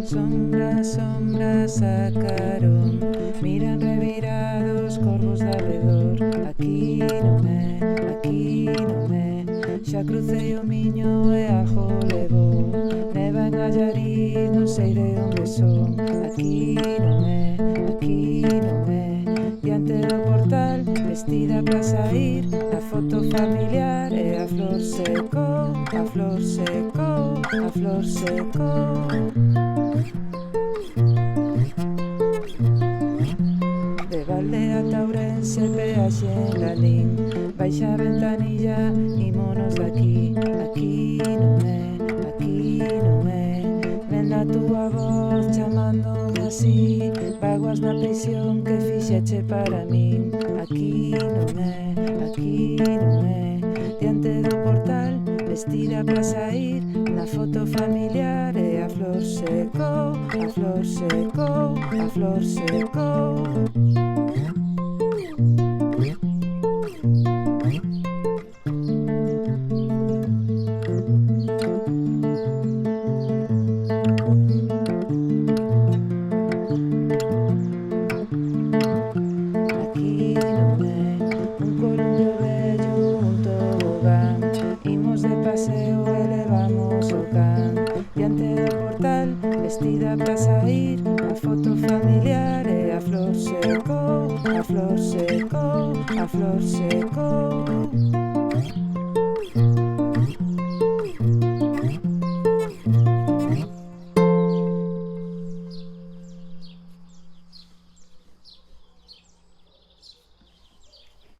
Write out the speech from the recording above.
Sombras, sombras sacaron, miran revirados corvos de arredor. Aquí non é, xa crucei o miño e algo levou. Neva en Allariz, non sei de onde son. Aquí non é, diante do portal, vestida para sair. A foto familiar e a flor secou, a flor secou, a flor secou. De Valde ata Ourense, peaxe en Lalín. Baixa a ventanilla, ímonos daqui. Aquí non é, lenda a túa voz chamándome así. Vaguas na prisión que fixeche para min. Aquí non é, diante do portal, vestida para sair. Na foto familiar e a flor secou, a flor secou, a flor secou. Aquí non é un columpio vello, un tobogán. Imos de paseo e levamos o can. Diante do portal, vestida para sair. A foto familiar e a flor secou, a flor secou, a flor secou.